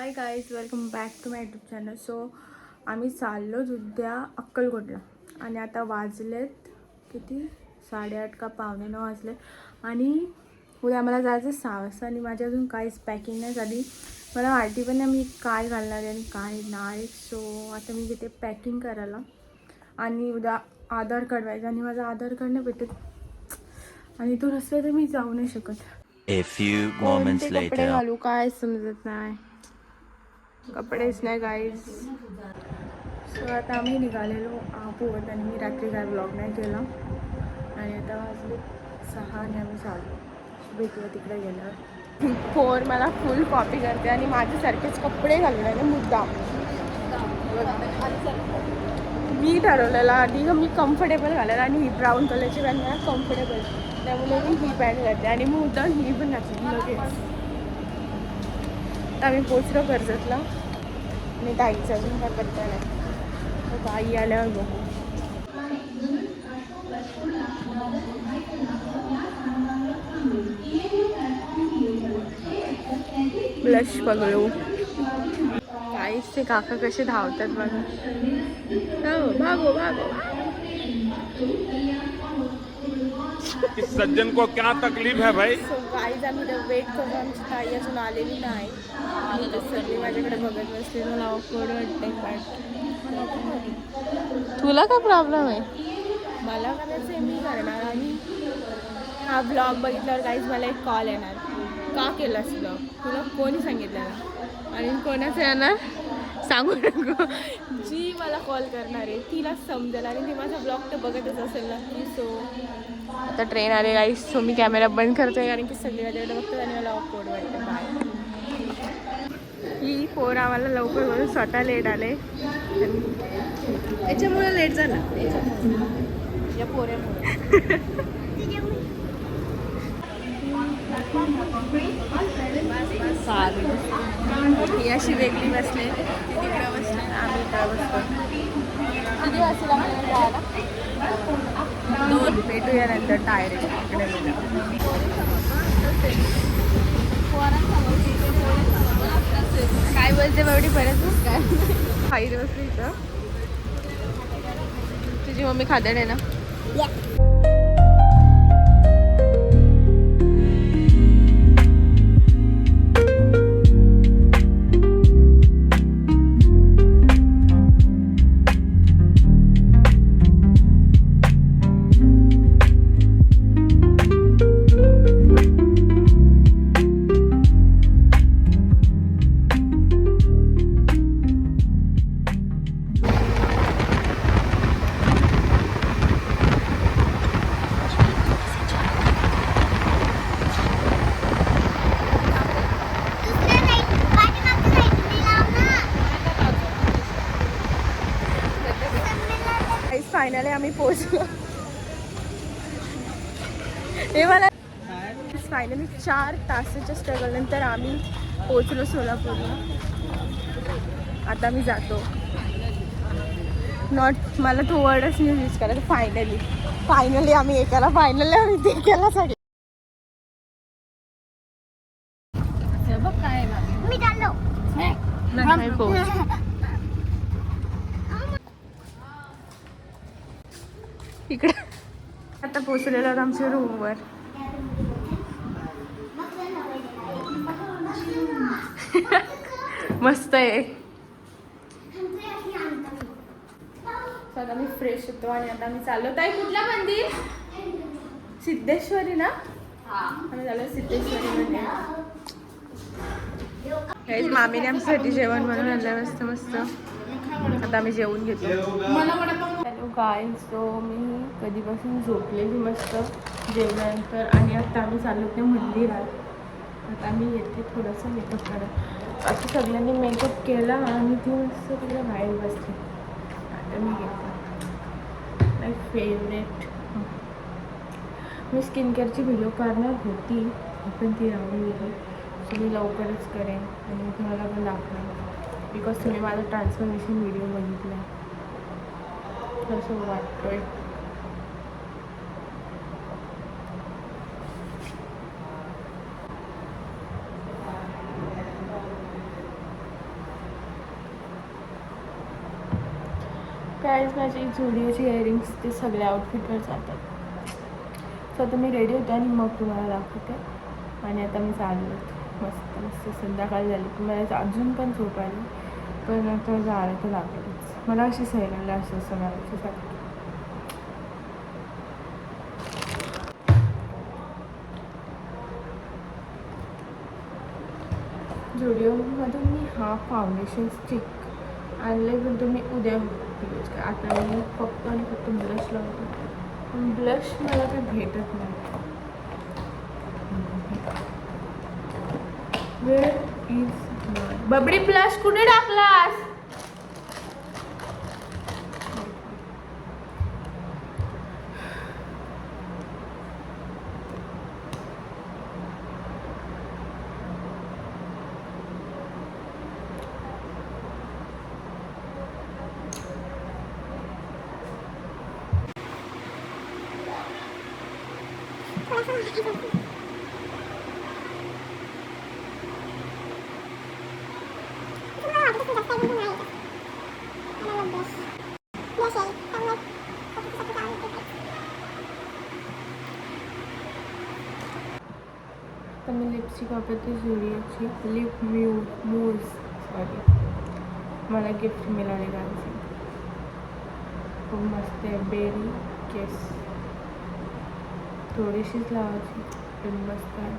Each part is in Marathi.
High guys, welcome back to my YouTube channel. So आम्ही चाललोच उद्या अक्कलकोटला आणि आता वाजलेत किती 8:30 का 8:45 वाजले आणि उद्या आम्हाला जायचं 6 वाजता आणि माझी अजून काहीच पॅकिंग नाही झाली. मला माहिती पण नाही मी काय घालणार आहे आणि काय नाही. सो आता मी तिथे पॅकिंग करायला आणि उद्या आधार कार्ड व्हायचं आणि माझं आधार कार्ड नाही भेटत आणि तो नसलं तर मी जाऊ नाही शकत. कोणते कपडे घालू काय समजत नाही. कपडेच नाही गाईज. सो आता आम्ही निघालेलो आहोत आणि मी रात्री काय ब्लॉग नाही केला आणि आता वाजले 6 आणि आम्ही चाललो. भेटूया तिकडे गेल्यावर. फोर मला फुल कॉपी करते आणि माझ्यासारखेच कपडे घालून आहे मुद्दाम. मी ठरवलेला आधी मी कम्फर्टेबल घालायला आणि ही ब्राऊन कलरची पॅन्ट मला कम्फर्टेबल, त्यामुळे मी ही पॅन्ट घालते आणि मी मुद्दाम ही पण घातली लगेच. आम्ही पोचलो कर्जतला आणि ताईचं अजून काय करता नाही. ताई आल्यावर बघू. ब्लश पगळू. काहीच ते काका कसे धावतात बघा. भागो भागो. इस सज्जन को क्या तकलीफ है भाई. सो गाईज आम्ही तर वेट करू, आमची ताई अजून आलेली नाही आणि तर सगळी माझ्याकडे बघत बसले. मला ऑकवर्ड वाटतंय. तुला काय प्रॉब्लेम आहे? मला करायचं आहे, मी करणार. आणि हा ब्लॉग बघितल्यावर गाईज मला एक कॉल येणार, का केलास ब्लॉग, तुला कोणी सांगितलं आणि कोणाचं येणार सांगू नको. जी मला कॉल करणार आहे तिला समजेल आणि ती माझा ब्लॉग तर बघतच असेल ना की. सो आता ट्रेन आले गाईज. सो मी कॅमेरा बंद करतोय कारण की सगळी माझ्याकडे बघतात आणि मला ऑकवर्ड वाटतं. बाय. ही पोर आम्हाला लवकर बोलून स्वतः लेट आले. याच्यामुळे लेट झाला, या पोऱ्यामुळे. ही अशी वेगळी बसले, ती तिकडे बसले, आम्ही इकडे बसतो. किती वाजता आपल्याला जायला? 2. भेटूया नंतर डायरेक्ट इकडे. काय बोलते बावडी परत काय खाई बसली इथं. तुझी मम्मी खादड आहे ना? फायनली आम्ही पोहोचलो. हे मला फायनली 4 तासाच्या स्ट्रगल नंतर आम्ही पोहोचलो सोलापूरला. आता मी जातो. नॉट मला तो वर्डच नाही यूज करायचा. फायनली आम्ही एकाला फायनली आम्ही ते केला सगळं. बघ काय मी चाललो नाही पोहोच. इकडे आता पोचलेलो आहोत आमच्या रूमवर. मस्त आहे. आता मी फ्रेश होतो आणि आता मी चाललो. ताई कुठला मंदिर? सिद्धेश्वरी ना? आम्ही झालो सिद्धेश्वरी मध्ये. मामीने आमच्यासाठी जेवण बनवून आणलं मस्त मस्त. आता आम्ही जेवून घेतो. Hello guys. सो मी कधीपासून झोपलेली मस्त जेवल्यानंतर आणि आता आम्ही चाललो ते मंदिरात. आता आम्ही येते थोडंसं मेकअप करत. आता सगळ्यांनी मेकअप केला आणि ती मस्त तिकडे बाहेर बसली. आता मी घेते माय फेवरेट. मी स्किन केअरची व्हिडिओ करणार होती पण ती राहून गेली. सो मी लवकरच करेन आणि मी तुम्हाला पण दाखवेन बिकॉज तुम्ही माझा ट्रान्सफॉर्मेशन व्हिडिओ बघितला आहे. असं वाटतोय. काहीच माझी झुडिओची इयरिंग्स ते सगळे आउटफिटवर जातात. सो आता मी रेडी होते आणि मग तुम्हाला दाखवते. आणि आता मी चाललो मस्त मस्त संध्याकाळ झाली की मला अजून पण झोप आली, पण आता जायला तर लागेलच. मला अशी सवय लागली असं करायची सारखी. झुडिओमधून मी हा फाउंडेशन स्टिक आणले, पण तुम्ही उद्या यूज करा. आता मी फक्त आणि फक्त ब्लश लावतो, पण ब्लश मला काही भेटत नाही. वेअर इज बबडी ब्लश कुठे टाकलास? तर मी लिपस्टिक वापरते झुडिओची लिप मूव्ज. सॉरी, मला गिफ्ट मिळाले गांची. खूप मस्त आहे. बेरी केस थोडीशीच लावायची, पण मस्त आहे.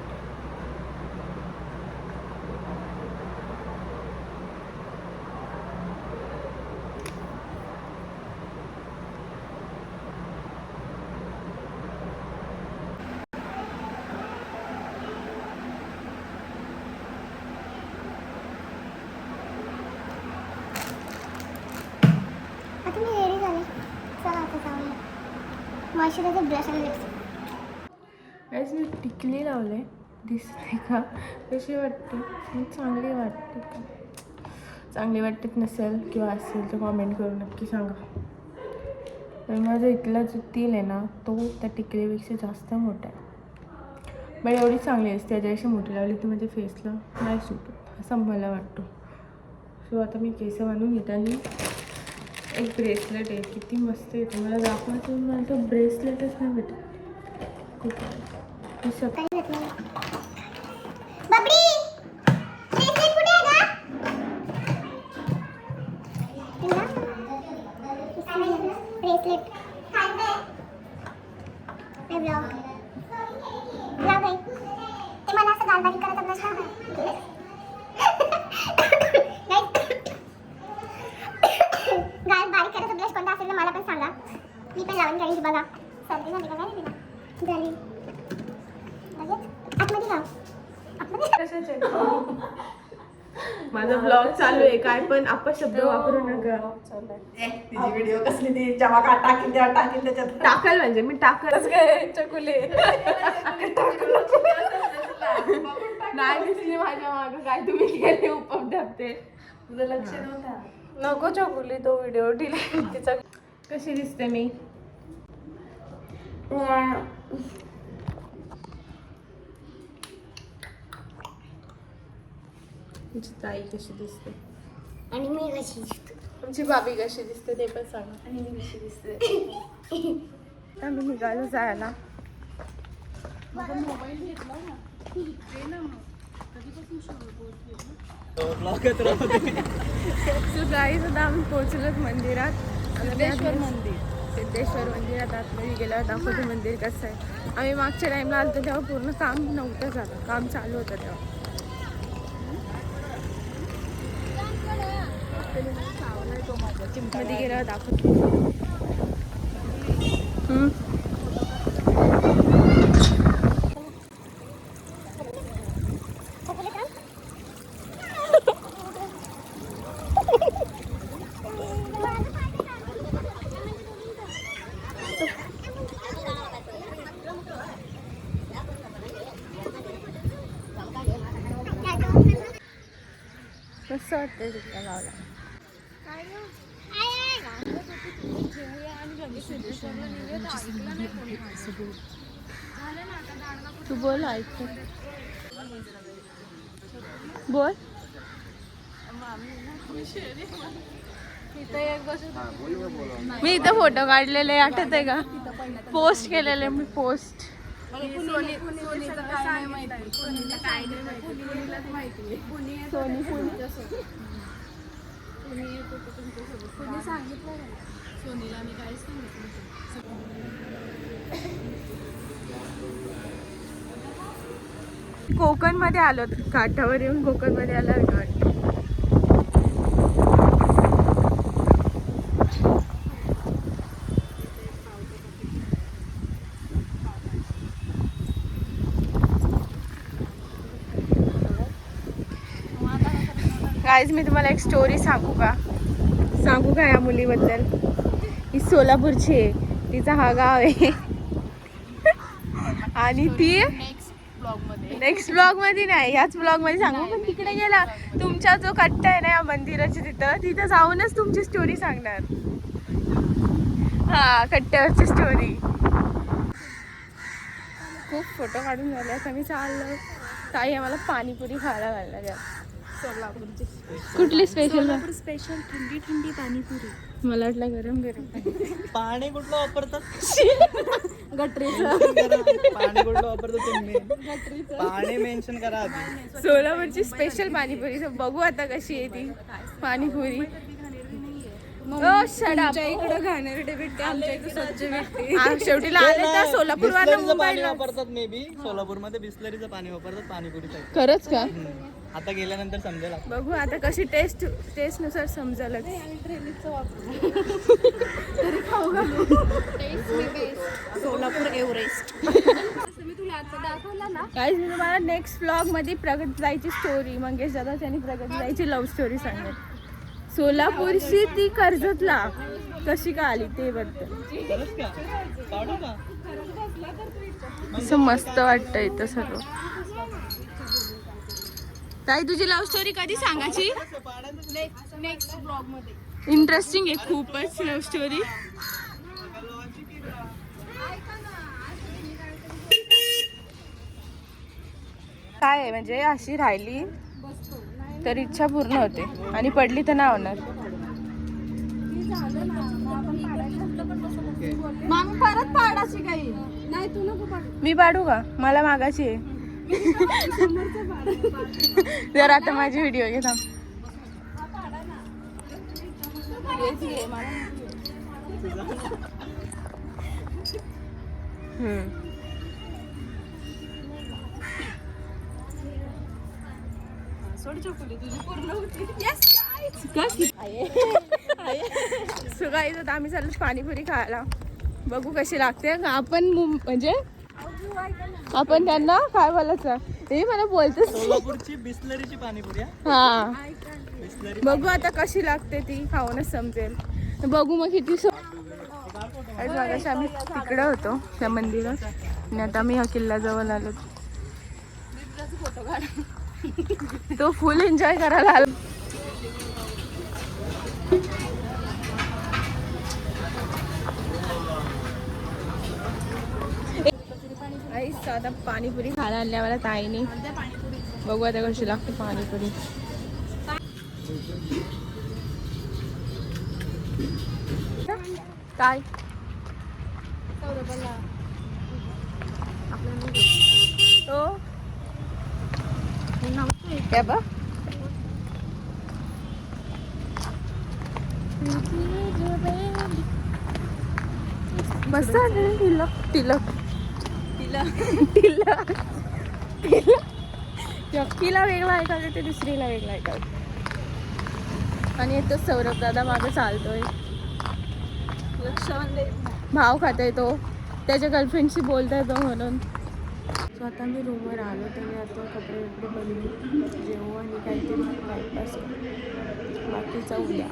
आता मी रेडी झाले. चला आता जाऊया. मॉइश्चरायझर, ब्रश आणि लिपस्टिक. आज मी टिकली लावले, दिसते का? कशी वाटते? चांगली वाटते का? चांगली वाटत नसेल किंवा असेल तर कॉमेंट करून नक्की सांगा. तर माझा इथला जो तिल आहे ना, तो त्या टिकलीपेक्षा जास्त मोठा आहे. पण एवढी चांगली असते, त्याच्यापेक्षा मोठी लावली तर माझ्या फेसला नाही सुटत असं मला वाटतं. सो आता मी केस बांधून घेते आणि एक ब्रेसलेट आहे, किती मस्त आहे. तुम्हाला दाखवायचं, मला तो ब्रेसलेटच नाही भेटत. खूप काही घेतलं बबडी. ब्रेसलेट कुठे आहे का? ब्रेसलेट ते मला असं गाल बारीक करत आपलं गाल बारीक करत ब्लश कोणता असेल तर मला पण सांगा, मी पण लावून काढीन. बघा सर्दी झाली का काय तिला झाली. आतमध्ये लाव. माझा ब्लॉग चालू आहे, काय पण अपशब्द वापरू नका. तिची व्हिडिओ कसली ती जेव्हा का टाकील तेव्हा टाकील त्याच्यात टाकल म्हणजे मी टाकलच चकुले नाही दिसली माझ्या मागं काय तुम्ही केले उपद्यापते. तुझं लक्ष नव्हता. नको चकुली तो व्हिडिओ डिलीट. तिचा कशी दिसते मी? तुमची ताई कशी दिसते आणि मी कशी दिसते? तुमची बाबी कशी दिसते ते पण सांगा. आणि मी कशी दिसते? आम्ही निघालो जायला. सो गाईज आता आम्ही पोहोचलोत मंदिरात. सिद्धेश्वर मंदिरात आतमध्ये गेल्यावर दाखवतो मंदिर कसं आहे. आम्ही मागच्या टाईमला आलो तेव्हा पूर्ण काम नव्हतं झालं, काम चालू होतं तेव्हा. मध्ये गेल्यावर दाखवतो. कसं वाटतंय तुला लावला? तू बोल, ऐकतो. बोल. मी इथं फोटो काढलेले आठवत आहे का? पोस्ट केलेले मी पोस्ट. कोकण मध्ये आलो, काठावर येऊन कोकण मध्ये आला वाटतं. गाईज मी तुम्हाला एक स्टोरी सांगू का या मुलीबद्दल. ही सोलापूरची आहे, तिचा हा गाव आहे आणि ती नेक्स्ट ब्लॉग मध्ये नाही, ह्याच ब्लॉग मध्ये सांगू. पण तिकडे गेला तुमचा जो कट्टा आहे ना या मंदिराच्या तिथं जाऊनच तुमची स्टोरी सांगणार. हा, कट्ट्यावरची स्टोरी. खूप फोटो काढून झाले. आता मी चाललो, ताई आम्हाला पाणीपुरी खायला घालणार आहे. सोलापूरची कुठली स्पेशल? स्पेशल थंडी थंडी पाणीपुरी. मला वाटलं गरम गरम पाणी कुठलं वापरतात? गटरीचं पाणी कुठलं वापरतात तुम्ही? पाणी मेन्शन करा आधी. सोलापूरची स्पेशल पाणीपुरी. तर बघू आता कशी आहे ती पाणीपुरी. शेवटीला आले तर सोलापूरवर बिस्लरीचं पाणी वापरतात मे बी. सोलापूरमध्ये बिस्लरीचं पाणी वापरतात पाणीपुरीसाठी. खरंच का? आता गेल्यानंतर समजेल. बघू आता कशी टेस्ट नुसार समजेलच. सोलापूर एव्हरेस्ट. गाईज मी तुम्हाला नेक्स्ट ब्लॉग मध्ये प्रगट जायची स्टोरी, मंगेश दादा त्यांनी प्रगट जायची लव्ह स्टोरी सांगेल. सोलापूरची ती कर्जतला कशी का आली ते बद्दल. असं मस्त वाटतं इथं सर्व. ताई तुझी लव्ह स्टोरी कधी सांगायची? नेक्स्ट ब्लॉग मध्ये. इंटरेस्टिंग आहे खूपच लव्ह स्टोरी. काय आहे म्हणजे अशी राहिली तर इच्छा पूर्ण होते आणि पडली तर नाही होणार. मग परत पाडायची काही नाही. तू नको पाडू. मी पाडू का? मला मागायची आहे. जर आता माझी व्हिडिओ घे थांब. सो गाईज आता आम्ही चाललो पाणीपुरी खायला. बघू कशी लागते. आपण म्हणजे आपण त्यांना काय बोलायचं हे मला बोलतो. सोलापूरची बिस्लरीची पाणीपुरी. हा, बघू आता कशी लागते ती, खाऊनच समजेल. बघू मग किती. मागाशी आम्ही तिकडे होतो त्या मंदिरात आणि आता आम्ही ह्या किल्ल्याजवळ आलो. तो फुल एन्जॉय करायला आलो. आता पाणीपुरी खायला आणली मला ताईने. बघू आता कशी लागते पाणीपुरी. काय क्या बा मस्त तिलक तिलक व्यक्तीला वेगळा ऐकायला ते दुसरीला वेगळा ऐकायला. आणि येतो सौरभ दादा मागे चालतोय. भाव खातोय तो, त्याच्या गर्लफ्रेंडशी बोलतोय तो म्हणून. सो आता मी रूमवर आलो तर मी आता कपडे वगैरे बदलून जेवू आणि काहीतरी टाईमपास बाकीचा उद्या.